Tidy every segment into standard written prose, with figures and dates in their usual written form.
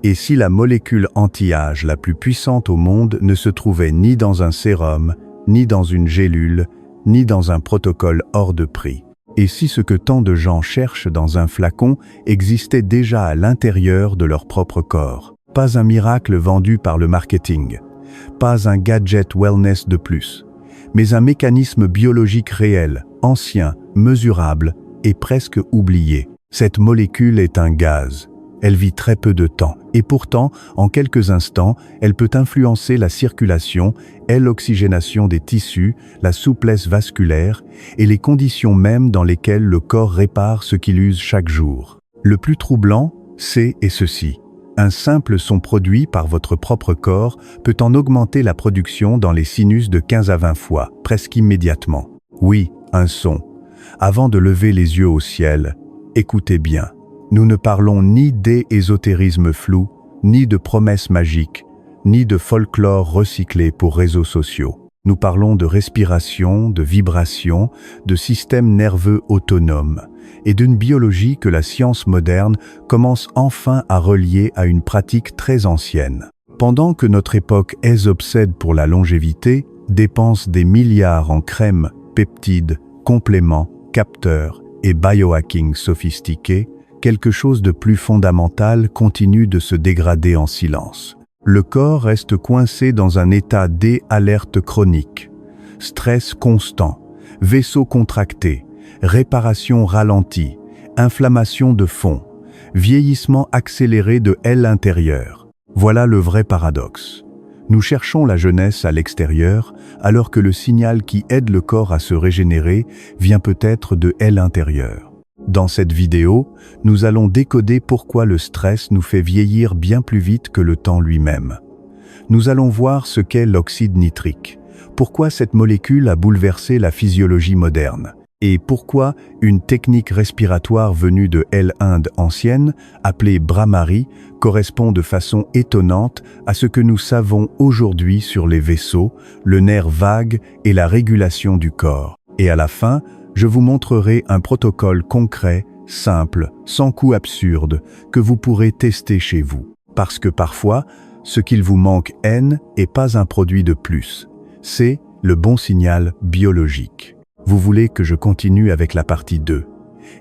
Et si la molécule anti-âge la plus puissante au monde ne se trouvait ni dans un sérum, ni dans une gélule, ni dans un protocole hors de prix? Et si ce que tant de gens cherchent dans un flacon existait déjà à l'intérieur de leur propre corps? Pas un miracle vendu par le marketing, pas un gadget wellness de plus, mais un mécanisme biologique réel, ancien, mesurable et presque oublié. Cette molécule est un gaz. Elle vit très peu de temps, et pourtant, en quelques instants, elle peut influencer la circulation et l'oxygénation des tissus, la souplesse vasculaire et les conditions mêmes dans lesquelles le corps répare ce qu'il use chaque jour. Le plus troublant, c'est ceci. Un simple son produit par votre propre corps peut en augmenter la production dans les sinus de 15 à 20 fois, presque immédiatement. Oui, un son. Avant de lever les yeux au ciel, écoutez bien. Nous ne parlons ni d'ésotérisme flou, ni de promesses magiques, ni de folklore recyclé pour réseaux sociaux. Nous parlons de respiration, de vibration, de système nerveux autonome et d'une biologie que la science moderne commence enfin à relier à une pratique très ancienne. Pendant que notre époque obsède pour la longévité, dépense des milliards en crèmes, peptides, compléments, capteurs et biohacking sophistiqués, quelque chose de plus fondamental continue de se dégrader en silence. Le corps reste coincé dans un état d'alerte chronique. Stress constant, vaisseaux contractés, réparation ralentie, inflammation de fond, vieillissement accéléré de l'intérieur. Voilà le vrai paradoxe. Nous cherchons la jeunesse à l'extérieur, alors que le signal qui aide le corps à se régénérer vient peut-être de l'intérieur. Dans cette vidéo, nous allons décoder pourquoi le stress nous fait vieillir bien plus vite que le temps lui-même. Nous allons voir ce qu'est l'oxyde nitrique, pourquoi cette molécule a bouleversé la physiologie moderne, et pourquoi une technique respiratoire venue de l'Inde ancienne, appelée Brahmari, correspond de façon étonnante à ce que nous savons aujourd'hui sur les vaisseaux, le nerf vague et la régulation du corps. Et à la fin, je vous montrerai un protocole concret, simple, sans coût absurde, que vous pourrez tester chez vous. Parce que parfois, ce qu'il vous manque n'est pas un produit de plus. C'est le bon signal biologique. Vous voulez que je continue avec la partie 2.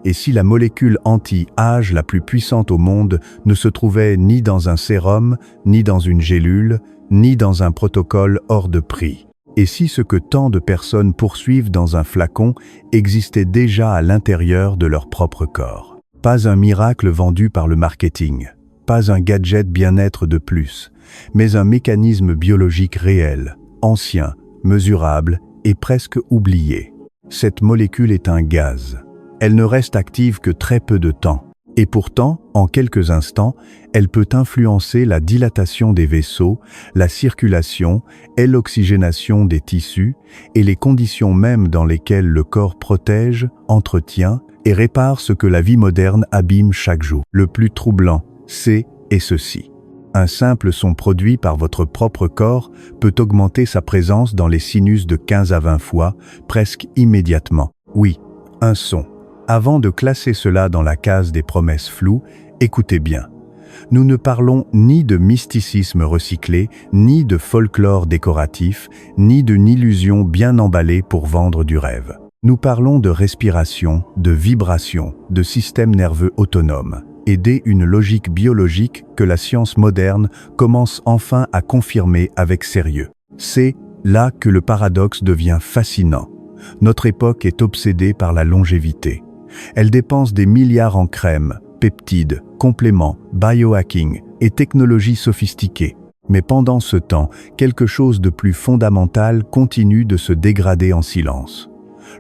Et si la molécule anti-âge la plus puissante au monde ne se trouvait ni dans un sérum, ni dans une gélule, ni dans un protocole hors de prix? Et si ce que tant de personnes poursuivent dans un flacon existait déjà à l'intérieur de leur propre corps? Pas un miracle vendu par le marketing, pas un gadget bien-être de plus, mais un mécanisme biologique réel, ancien, mesurable et presque oublié. Cette molécule est un gaz. Elle ne reste active que très peu de temps. Et pourtant, en quelques instants, elle peut influencer la dilatation des vaisseaux, la circulation et l'oxygénation des tissus et les conditions mêmes dans lesquelles le corps protège, entretient et répare ce que la vie moderne abîme chaque jour. Le plus troublant, c'est ceci. Un simple son produit par votre propre corps peut augmenter sa présence dans les sinus de 15 à 20 fois, presque immédiatement. Oui, un son. Avant de classer cela dans la case des promesses floues, écoutez bien. Nous ne parlons ni de mysticisme recyclé, ni de folklore décoratif, ni d'une illusion bien emballée pour vendre du rêve. Nous parlons de respiration, de vibration, de système nerveux autonome, et une logique biologique que la science moderne commence enfin à confirmer avec sérieux. C'est là que le paradoxe devient fascinant. Notre époque est obsédée par la longévité. Elle dépense des milliards en crèmes, peptides, compléments, biohacking et technologies sophistiquées. Mais pendant ce temps, quelque chose de plus fondamental continue de se dégrader en silence.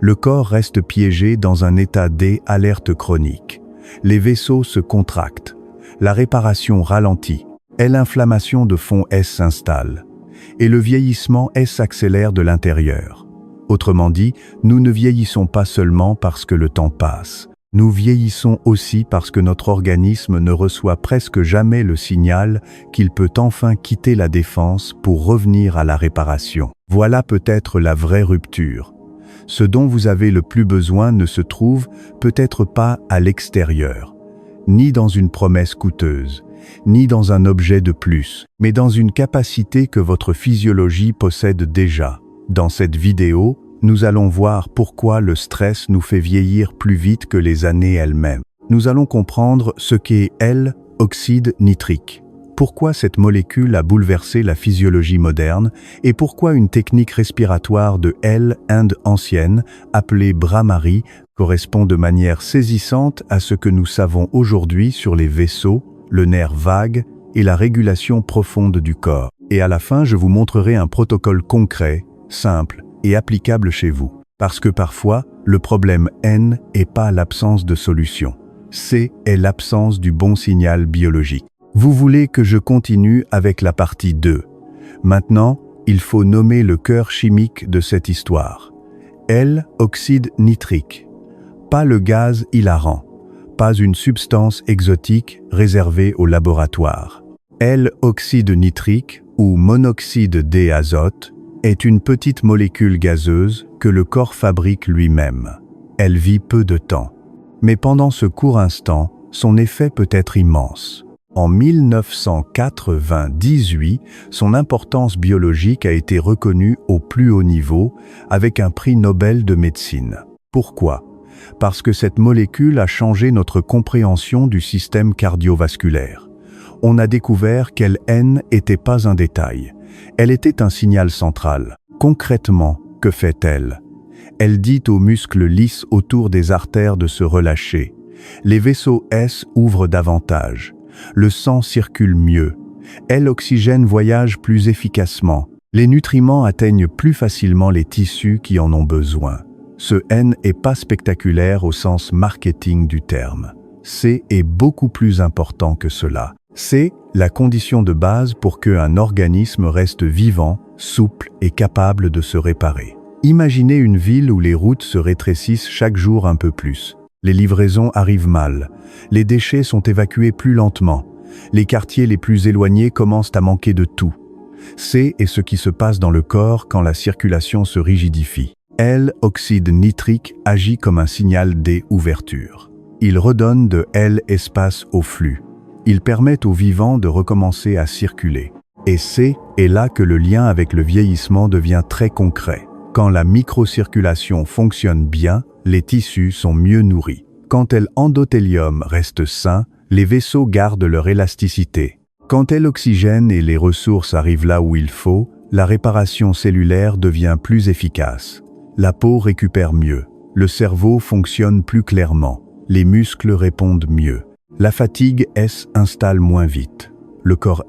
Le corps reste piégé dans un état d'alerte chronique. Les vaisseaux se contractent. La réparation ralentit. Et l'inflammation de fond s'installe. Et le vieillissement s'accélère de l'intérieur. Autrement dit, nous ne vieillissons pas seulement parce que le temps passe. Nous vieillissons aussi parce que notre organisme ne reçoit presque jamais le signal qu'il peut enfin quitter la défense pour revenir à la réparation. Voilà peut-être la vraie rupture. Ce dont vous avez le plus besoin ne se trouve peut-être pas à l'extérieur, ni dans une promesse coûteuse, ni dans un objet de plus, mais dans une capacité que votre physiologie possède déjà. Dans cette vidéo, nous allons voir pourquoi le stress nous fait vieillir plus vite que les années elles-mêmes. Nous allons comprendre ce qu'est L-oxyde nitrique, pourquoi cette molécule a bouleversé la physiologie moderne et pourquoi une technique respiratoire de Inde ancienne, appelée Bhramari, correspond de manière saisissante à ce que nous savons aujourd'hui sur les vaisseaux, le nerf vague et la régulation profonde du corps. Et à la fin, je vous montrerai un protocole concret, simple et applicable chez vous. Parce que parfois, le problème N n'est pas l'absence de solution. C est l'absence du bon signal biologique. Vous voulez que je continue avec la partie 2. Maintenant, il faut nommer le cœur chimique de cette histoire. L-oxyde nitrique. Pas le gaz hilarant. Pas une substance exotique réservée au laboratoire. L-oxyde nitrique, ou monoxyde d'azote, est une petite molécule gazeuse que le corps fabrique lui-même. Elle vit peu de temps. Mais pendant ce court instant, son effet peut être immense. En 1998, son importance biologique a été reconnue au plus haut niveau avec un prix Nobel de médecine. Pourquoi ? Parce que cette molécule a changé notre compréhension du système cardiovasculaire. On a découvert qu'elle n'était pas un détail. Elle était un signal central. Concrètement, que fait-elle ? Elle dit aux muscles lisses autour des artères de se relâcher. Les vaisseaux S ouvrent davantage. Le sang circule mieux. L'oxygène voyage plus efficacement. Les nutriments atteignent plus facilement les tissus qui en ont besoin. Ce N n'est pas spectaculaire au sens marketing du terme. C est beaucoup plus important que cela. C'est la condition de base pour qu'un organisme reste vivant, souple et capable de se réparer. Imaginez une ville où les routes se rétrécissent chaque jour un peu plus. Les livraisons arrivent mal. Les déchets sont évacués plus lentement. Les quartiers les plus éloignés commencent à manquer de tout. C'est ce qui se passe dans le corps quand la circulation se rigidifie. L-oxyde nitrique agit comme un signal d'ouverture. Il redonne de l'espace au flux. Il permet aux vivants de recommencer à circuler. Et c'est là que le lien avec le vieillissement devient très concret. Quand la microcirculation fonctionne bien, les tissus sont mieux nourris. Quand l'endothélium reste sain, les vaisseaux gardent leur élasticité. Quand l'oxygène et les ressources arrivent là où il faut, la réparation cellulaire devient plus efficace. La peau récupère mieux. Le cerveau fonctionne plus clairement. Les muscles répondent mieux. La fatigue s'installe moins vite. Le corps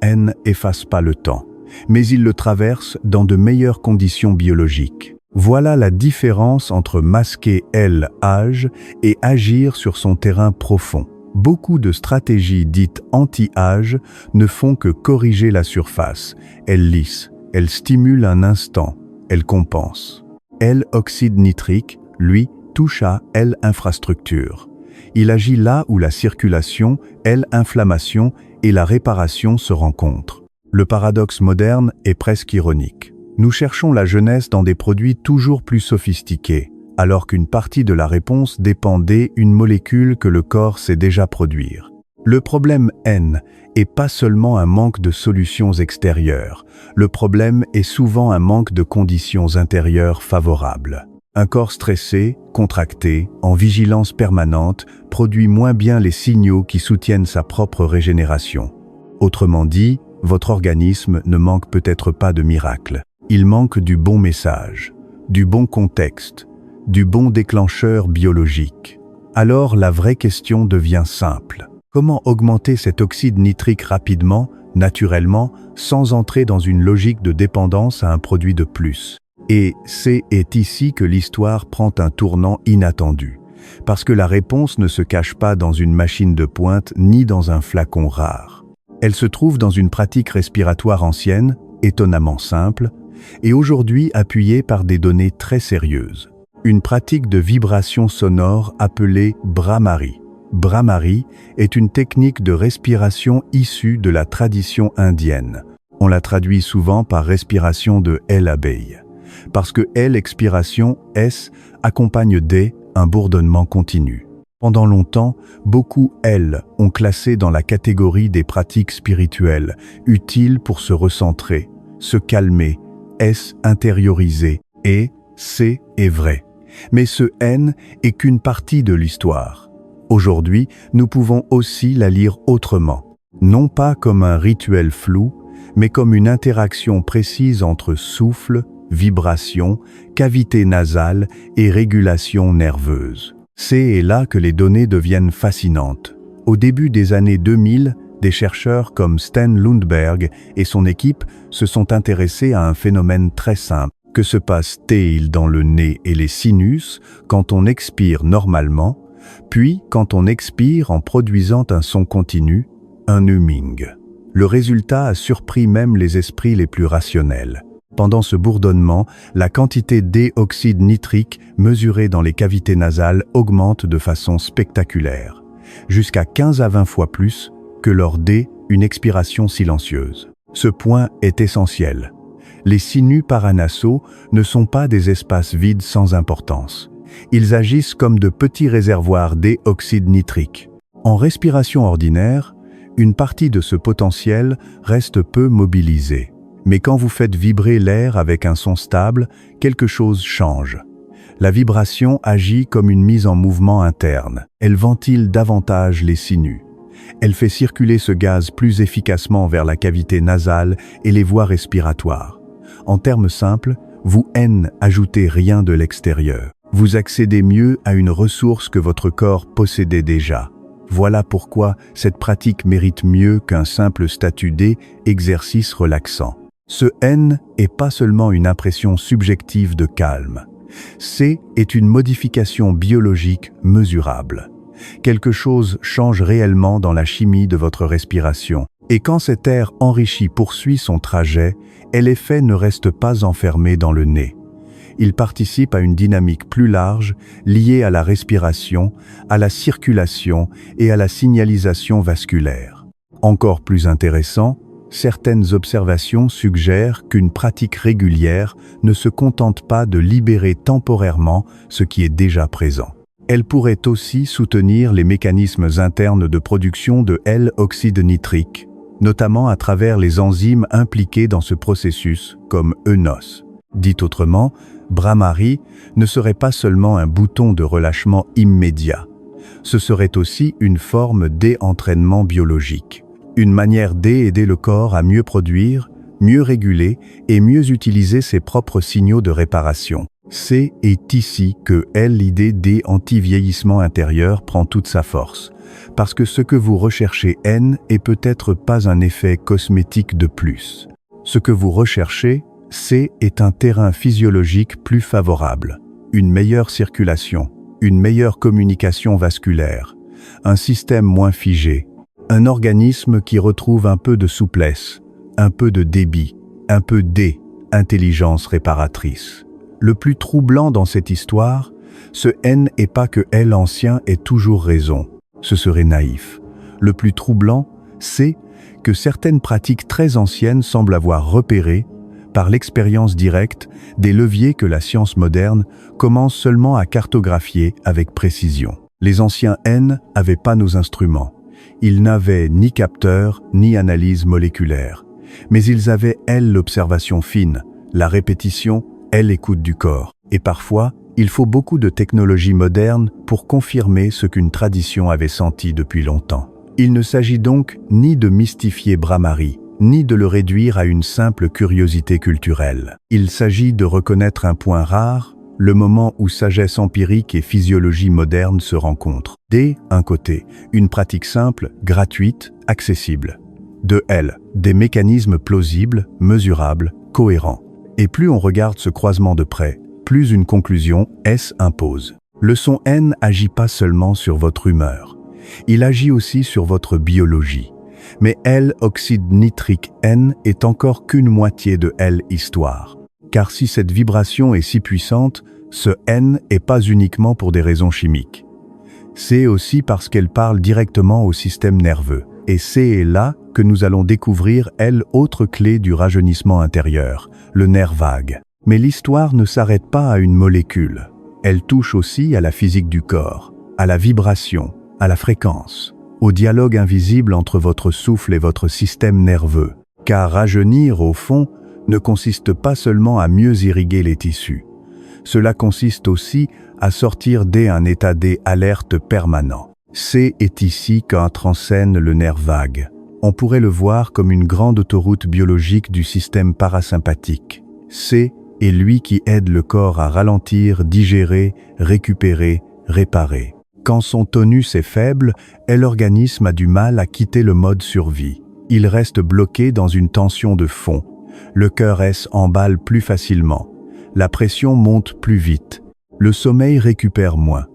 efface pas le temps, mais il le traverse dans de meilleures conditions biologiques. Voilà la différence entre masquer l'âge et agir sur son terrain profond. Beaucoup de stratégies dites anti-âge ne font que corriger la surface. Elles lissent, elles stimulent un instant, elles compensent. L-oxyde nitrique, lui, touche à L-infrastructure. Il agit là où la circulation, l'inflammation et la réparation se rencontrent. Le paradoxe moderne est presque ironique. Nous cherchons la jeunesse dans des produits toujours plus sophistiqués, alors qu'une partie de la réponse dépend d'une molécule que le corps sait déjà produire. Le problème N est pas seulement un manque de solutions extérieures. Le problème est souvent un manque de conditions intérieures favorables. Un corps stressé, contracté, en vigilance permanente, produit moins bien les signaux qui soutiennent sa propre régénération. Autrement dit, votre organisme ne manque peut-être pas de miracle. Il manque du bon message, du bon contexte, du bon déclencheur biologique. Alors la vraie question devient simple. Comment augmenter cet oxyde nitrique rapidement, naturellement, sans entrer dans une logique de dépendance à un produit de plus ? Et c'est ici que l'histoire prend un tournant inattendu. Parce que la réponse ne se cache pas dans une machine de pointe ni dans un flacon rare. Elle se trouve dans une pratique respiratoire ancienne, étonnamment simple, et aujourd'hui appuyée par des données très sérieuses. Une pratique de vibration sonore appelée Bhramari. Bhramari est une technique de respiration issue de la tradition indienne. On la traduit souvent par respiration de l'abeille. Parce que l'expiration S accompagne un bourdonnement continu. Pendant longtemps, beaucoup, elles, ont classé dans la catégorie des pratiques spirituelles, utiles pour se recentrer, se calmer, S intérioriser, et C est vrai. Mais ce N est qu'une partie de l'histoire. Aujourd'hui, nous pouvons aussi la lire autrement, non pas comme un rituel flou, mais comme une interaction précise entre souffle, vibration, cavité nasale et régulation nerveuse. C'est là que les données deviennent fascinantes. Au début des années 2000, des chercheurs comme Stan Lundberg et son équipe se sont intéressés à un phénomène très simple. Que se passe-t-il dans le nez et les sinus quand on expire normalement, puis quand on expire en produisant un son continu, un humming. Le résultat a surpris même les esprits les plus rationnels. Pendant ce bourdonnement, la quantité d'oxyde nitrique mesurée dans les cavités nasales augmente de façon spectaculaire, jusqu'à 15 à 20 fois plus que lors d'une expiration silencieuse. Ce point est essentiel. Les sinus paranasaux ne sont pas des espaces vides sans importance. Ils agissent comme de petits réservoirs d'oxyde nitrique. En respiration ordinaire, une partie de ce potentiel reste peu mobilisée. Mais quand vous faites vibrer l'air avec un son stable, quelque chose change. La vibration agit comme une mise en mouvement interne. Elle ventile davantage les sinus. Elle fait circuler ce gaz plus efficacement vers la cavité nasale et les voies respiratoires. En termes simples, vous ajoutez rien de l'extérieur. Vous accédez mieux à une ressource que votre corps possédait déjà. Voilà pourquoi cette pratique mérite mieux qu'un simple statut d'exercice relaxant. Ce N est pas seulement une impression subjective de calme. C est une modification biologique mesurable. Quelque chose change réellement dans la chimie de votre respiration. Et quand cet air enrichi poursuit son trajet, l'effet ne reste pas enfermé dans le nez. Il participe à une dynamique plus large, liée à la respiration, à la circulation et à la signalisation vasculaire. Encore plus intéressant, certaines observations suggèrent qu'une pratique régulière ne se contente pas de libérer temporairement ce qui est déjà présent. Elle pourrait aussi soutenir les mécanismes internes de production de L-oxyde nitrique, notamment à travers les enzymes impliquées dans ce processus, comme ENOS. Dit autrement, Brahmari ne serait pas seulement un bouton de relâchement immédiat. Ce serait aussi une forme d'entraînement biologique. Une manière d'aider le corps à mieux produire, mieux réguler et mieux utiliser ses propres signaux de réparation. C'est ici que l'idée d'anti-vieillissement intérieur prend toute sa force. Parce que ce que vous recherchez est peut-être pas un effet cosmétique de plus. Ce que vous recherchez, est un terrain physiologique plus favorable, une meilleure circulation, une meilleure communication vasculaire, un système moins figé, un organisme qui retrouve un peu de souplesse, un peu de débit, un peu d'intelligence réparatrice. Le plus troublant dans cette histoire, ce N est pas que l'ancien ait toujours raison, ce serait naïf. Le plus troublant, c'est que certaines pratiques très anciennes semblent avoir repéré, par l'expérience directe, des leviers que la science moderne commence seulement à cartographier avec précision. Les anciens n'avaient pas nos instruments. Ils n'avaient ni capteur, ni analyse moléculaire. Mais ils avaient, l'observation fine, la répétition, l'écoute du corps. Et parfois, il faut beaucoup de technologies modernes pour confirmer ce qu'une tradition avait senti depuis longtemps. Il ne s'agit donc ni de mystifier Brahmari, ni de le réduire à une simple curiosité culturelle. Il s'agit de reconnaître un point rare, le moment où sagesse empirique et physiologie moderne se rencontrent. D'un côté, une pratique simple, gratuite, accessible. De des mécanismes plausibles, mesurables, cohérents. Et plus on regarde ce croisement de près, plus une conclusion s'impose. Le son N agit pas seulement sur votre humeur, il agit aussi sur votre biologie. Mais L-oxyde nitrique N est encore qu'une moitié de L-histoire. Car si cette vibration est si puissante, ce N est pas uniquement pour des raisons chimiques. C'est aussi parce qu'elle parle directement au système nerveux. Et c'est là que nous allons découvrir autre clé du rajeunissement intérieur, le nerf vague. Mais l'histoire ne s'arrête pas à une molécule. Elle touche aussi à la physique du corps. à la vibration, à la fréquence, au dialogue invisible entre votre souffle et votre système nerveux. Car rajeunir, au fond, ne consiste pas seulement à mieux irriguer les tissus. Cela consiste aussi à sortir d'un état d'alerte permanent. C est ici qu'entre en scène le nerf vague. On pourrait le voir comme une grande autoroute biologique du système parasympathique. C est lui qui aide le corps à ralentir, digérer, récupérer, réparer. Quand son tonus est faible, l'organisme a du mal à quitter le mode survie. Il reste bloqué dans une tension de fond. Le cœur emballe plus facilement. La pression monte plus vite. Le sommeil récupère moins.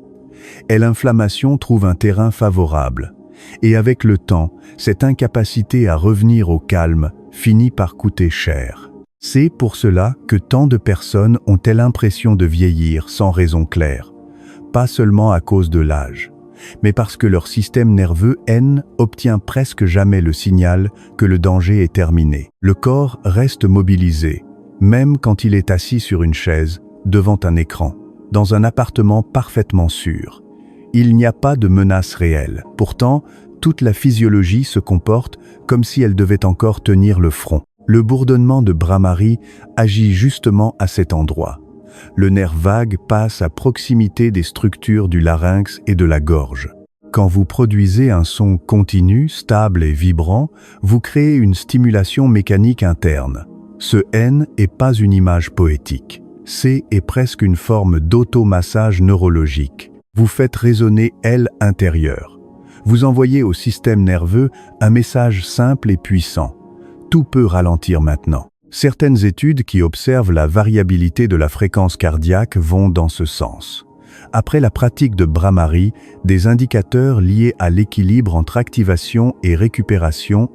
Et l'inflammation trouve un terrain favorable. Et avec le temps, cette incapacité à revenir au calme finit par coûter cher. C'est pour cela que tant de personnes ont l'impression de vieillir sans raison claire. Pas seulement à cause de l'âge, mais parce que leur système nerveux obtient presque jamais le signal que le danger est terminé. Le corps reste mobilisé, même quand il est assis sur une chaise, devant un écran, dans un appartement parfaitement sûr. Il n'y a pas de menace réelle. Pourtant, toute la physiologie se comporte comme si elle devait encore tenir le front. Le bourdonnement de Bhramari agit justement à cet endroit. Le nerf vague passe à proximité des structures du larynx et de la gorge. Quand vous produisez un son continu, stable et vibrant, vous créez une stimulation mécanique interne. Ce N n'est pas une image poétique. C est presque une forme d'automassage neurologique. Vous faites résonner L intérieur. Vous envoyez au système nerveux un message simple et puissant. Tout peut ralentir maintenant. Certaines études qui observent la variabilité de la fréquence cardiaque vont dans ce sens. Après la pratique de Bhramari, des indicateurs liés à l'équilibre entre activation et récupération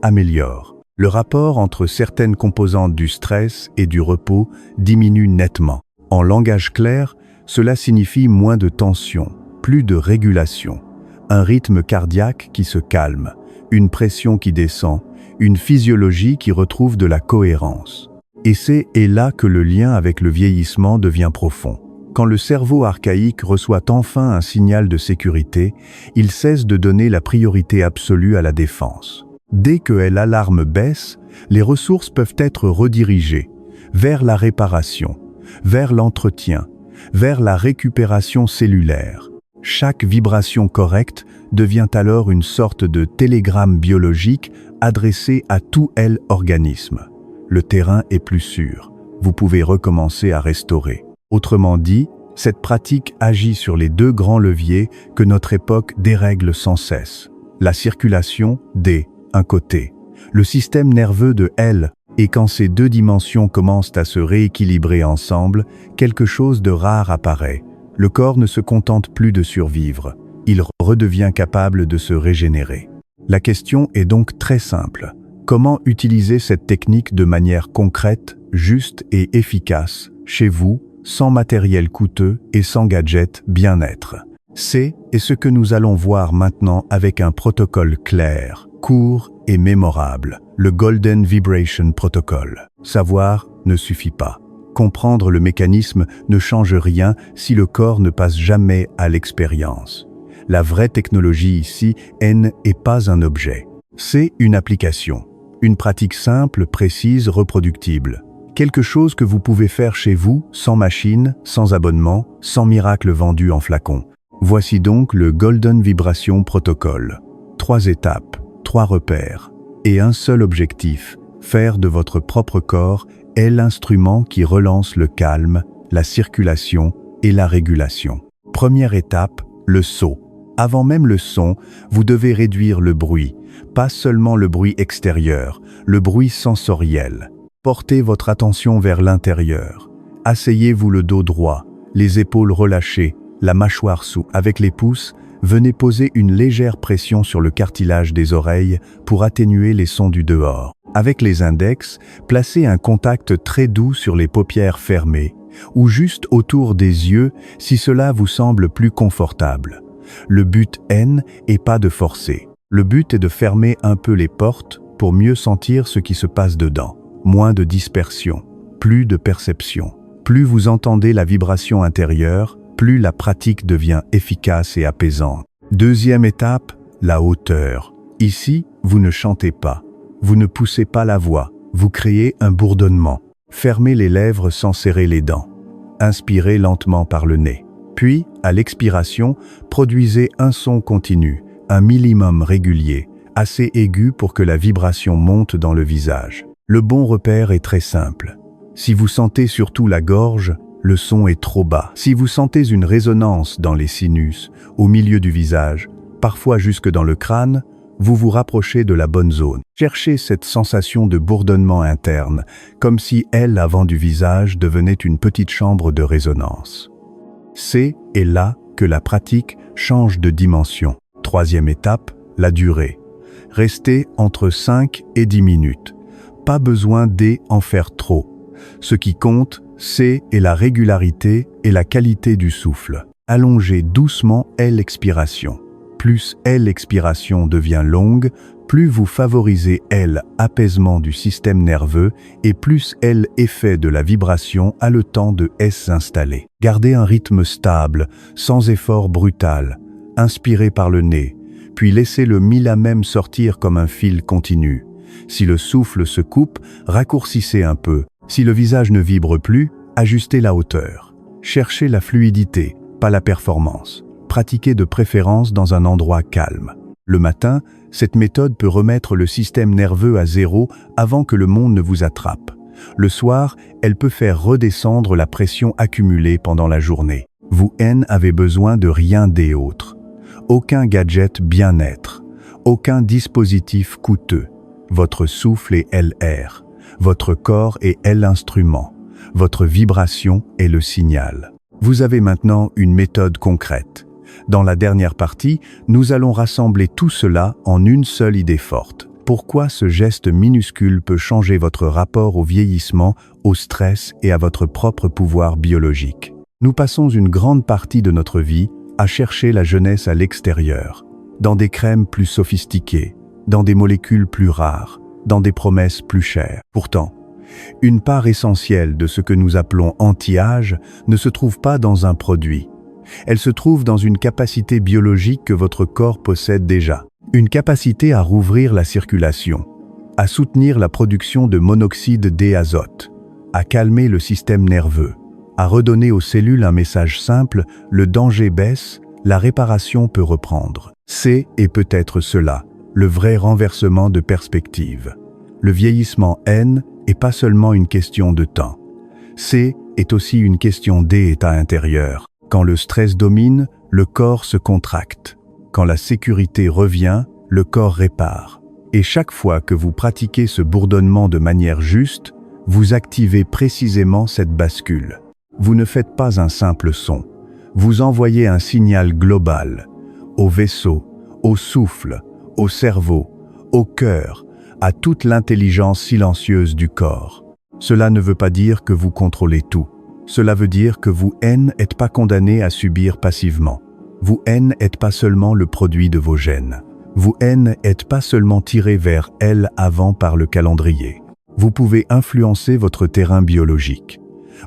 améliorent. Le rapport entre certaines composantes du stress et du repos diminue nettement. En langage clair, cela signifie moins de tension, plus de régulation, un rythme cardiaque qui se calme, une pression qui descend, une physiologie qui retrouve de la cohérence. Et c'est là que le lien avec le vieillissement devient profond. Quand le cerveau archaïque reçoit enfin un signal de sécurité, il cesse de donner la priorité absolue à la défense. Dès que l'alarme baisse, les ressources peuvent être redirigées vers la réparation, vers l'entretien, vers la récupération cellulaire. Chaque vibration correcte devient alors une sorte de télégramme biologique adressé à tout l'organisme. Le terrain est plus sûr. Vous pouvez recommencer à restaurer. Autrement dit, cette pratique agit sur les deux grands leviers que notre époque dérègle sans cesse. La circulation, un côté. Le système nerveux de L, et quand ces deux dimensions commencent à se rééquilibrer ensemble, quelque chose de rare apparaît. Le corps ne se contente plus de survivre. Il redevient capable de se régénérer. La question est donc très simple. Comment utiliser cette technique de manière concrète, juste et efficace, chez vous, sans matériel coûteux et sans gadgets bien-être? C'est ce que nous allons voir maintenant avec un protocole clair, court et mémorable, le Golden Vibration Protocol. Savoir ne suffit pas. Comprendre le mécanisme ne change rien si le corps ne passe jamais à l'expérience. La vraie technologie ici n'est pas un objet. C'est une application, une pratique simple, précise, reproductible. Quelque chose que vous pouvez faire chez vous, sans machine, sans abonnement, sans miracle vendu en flacon. Voici donc le Golden Vibration Protocol. 3 étapes, 3 repères et un seul objectif, faire de votre propre corps l'instrument qui relance le calme, la circulation et la régulation. Première étape, le saut. Avant même le son, vous devez réduire le bruit, pas seulement le bruit extérieur, le bruit sensoriel. Portez votre attention vers l'intérieur. Asseyez-vous le dos droit, les épaules relâchées, la mâchoire avec les pouces, venez poser une légère pression sur le cartilage des oreilles pour atténuer les sons du dehors. Avec les index, placez un contact très doux sur les paupières fermées ou juste autour des yeux si cela vous semble plus confortable. Le but n'est pas de forcer. Le but est de fermer un peu les portes pour mieux sentir ce qui se passe dedans. Moins de dispersion, plus de perception. Plus vous entendez la vibration intérieure, plus la pratique devient efficace et apaisante. Deuxième étape, la hauteur. Ici, vous ne chantez pas, vous ne poussez pas la voix, vous créez un bourdonnement. Fermez les lèvres sans serrer les dents. Inspirez lentement par le nez. Puis, à l'expiration, produisez un son continu, un minimum régulier, assez aigu pour que la vibration monte dans le visage. Le bon repère est très simple. Si vous sentez surtout la gorge, le son est trop bas. Si vous sentez une résonance dans les sinus, au milieu du visage, parfois jusque dans le crâne, vous vous rapprochez de la bonne zone. Cherchez cette sensation de bourdonnement interne, comme si elle, avant du visage, devenait une petite chambre de résonance. C'est là que la pratique change de dimension. Troisième étape, la durée. Restez entre 5 et 10 minutes. Pas besoin d'en faire trop. Ce qui compte, c'est la régularité et la qualité du souffle. Allongez doucement l'expiration. Plus l'expiration devient longue, plus vous favorisez l'apaisement du système nerveux et plus l'effet de la vibration a le temps de s'installer. Gardez un rythme stable, sans effort brutal. Inspirez par le nez, puis laissez le milamème sortir comme un fil continu. Si le souffle se coupe, raccourcissez un peu. Si le visage ne vibre plus, ajustez la hauteur. Cherchez la fluidité, pas la performance. Pratiquez de préférence dans un endroit calme. Le matin, cette méthode peut remettre le système nerveux à zéro avant que le monde ne vous attrape. Le soir, elle peut faire redescendre la pression accumulée pendant la journée. Vous avez besoin de rien d'autre. Aucun gadget bien-être. Aucun dispositif coûteux. Votre souffle est l'air. Votre corps est l'instrument. Votre vibration est le signal. Vous avez maintenant une méthode concrète. Dans la dernière partie, nous allons rassembler tout cela en une seule idée forte. Pourquoi ce geste minuscule peut changer votre rapport au vieillissement, au stress et à votre propre pouvoir biologique. Nous passons une grande partie de notre vie à chercher la jeunesse à l'extérieur, dans des crèmes plus sophistiquées, dans des molécules plus rares, dans des promesses plus chères. Pourtant, une part essentielle de ce que nous appelons anti-âge ne se trouve pas dans un produit. Elle se trouve dans une capacité biologique que votre corps possède déjà. Une capacité à rouvrir la circulation, à soutenir la production de monoxyde d'azote, à calmer le système nerveux, à redonner aux cellules un message simple, le danger baisse, la réparation peut reprendre. C'est, et peut-être cela, le vrai renversement de perspective. Le vieillissement n'est pas seulement une question de temps. C'est aussi une question d'état intérieur. Quand le stress domine, le corps se contracte. Quand la sécurité revient, le corps répare. Et chaque fois que vous pratiquez ce bourdonnement de manière juste, vous activez précisément cette bascule. Vous ne faites pas un simple son. Vous envoyez un signal global, au vaisseau, au souffle, au cerveau, au cœur, à toute l'intelligence silencieuse du corps. Cela ne veut pas dire que vous contrôlez tout. Cela veut dire que vous n'êtes pas condamné à subir passivement. Vous n'êtes pas seulement le produit de vos gènes. Vous n'êtes pas seulement tiré vers elle avant par le calendrier. Vous pouvez influencer votre terrain biologique.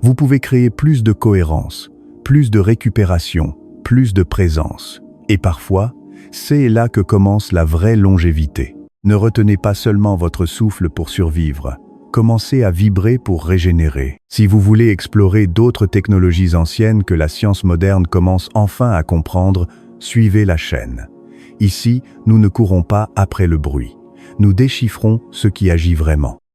Vous pouvez créer plus de cohérence, plus de récupération, plus de présence. Et parfois, c'est là que commence la vraie longévité. Ne retenez pas seulement votre souffle pour survivre. Commencez à vibrer pour régénérer. Si vous voulez explorer d'autres technologies anciennes que la science moderne commence enfin à comprendre, suivez la chaîne. Ici, nous ne courons pas après le bruit. Nous déchiffrons ce qui agit vraiment.